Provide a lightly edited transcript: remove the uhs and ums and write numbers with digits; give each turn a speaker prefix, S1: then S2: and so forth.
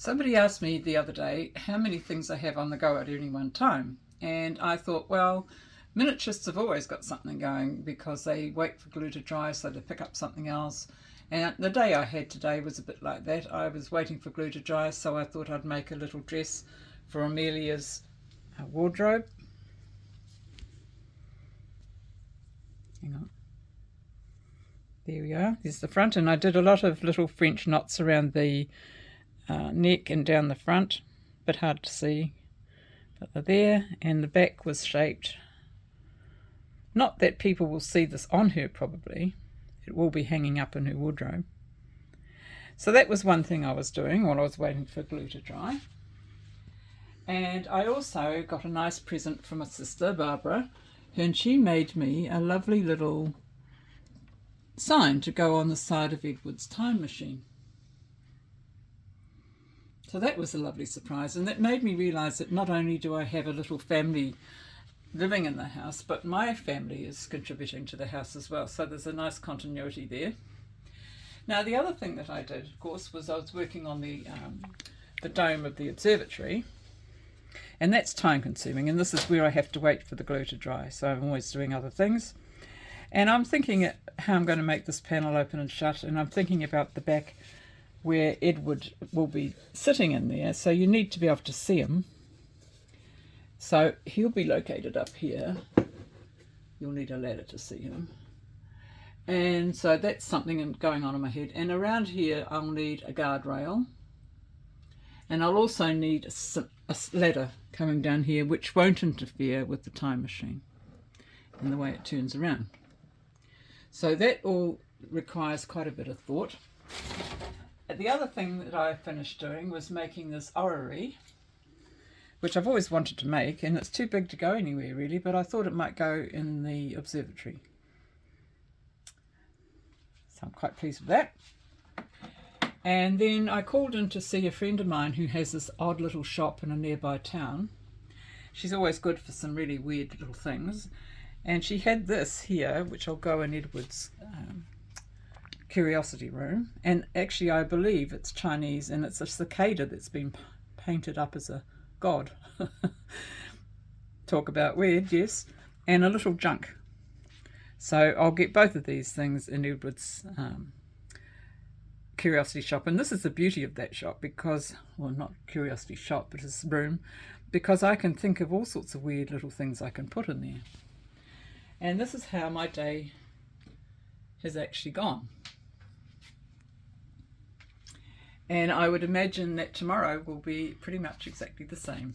S1: Somebody asked me the other day how many things I have on the go at any one time, and I thought, well, miniaturists have always got something going because they wait for glue to dry so they pick up something else. And the day I had today was a bit like that. I was waiting for glue to dry, so I thought I'd make a little dress for Amelia's wardrobe. Hang on. There we are. There's the front, and I did a lot of little French knots around the neck and down the front. A bit hard to see, but they're there. And the back was shaped. Not that people will see this on her, probably. It will be hanging up in her wardrobe. So that was one thing I was doing while I was waiting for glue to dry. And I also got a nice present from my sister, Barbara, and she made me a lovely little sign to go on the side of Edward's time machine. So that was a lovely surprise, and that made me realise that not only do I have a little family living in the house, but my family is contributing to the house as well, so there's a nice continuity there. Now the other thing that I did, of course, was I was working on the dome of the observatory, and that's time consuming, and this is where I have to wait for the glue to dry, so I'm always doing other things. And I'm thinking how I'm going to make this panel open and shut, and I'm thinking about the back where Edward will be sitting in there, so you need to be able to see him. So he'll be located up here. You'll need a ladder to see him. And so that's something going on in my head. And around here I'll need a guardrail, and I'll also need a ladder coming down here which won't interfere with the time machine and the way it turns around. So that all requires quite a bit of thought. The other thing that I finished doing was making this orrery, which I've always wanted to make, and it's too big to go anywhere really, but I thought it might go in the observatory. So I'm quite pleased with that. And then I called in to see a friend of mine who has this odd little shop in a nearby town. She's always good for some really weird little things. And she had this here, which I'll go in Edward's curiosity room. And actually I believe it's Chinese, and it's a cicada that's been painted up as a god. Talk about weird, yes. And a little junk. So I'll get both of these things in Edward's curiosity shop. And this is the beauty of that shop, because, well, not curiosity shop, but his room, because I can think of all sorts of weird little things I can put in there. And this is how my day has actually gone. And I would imagine that tomorrow will be pretty much exactly the same.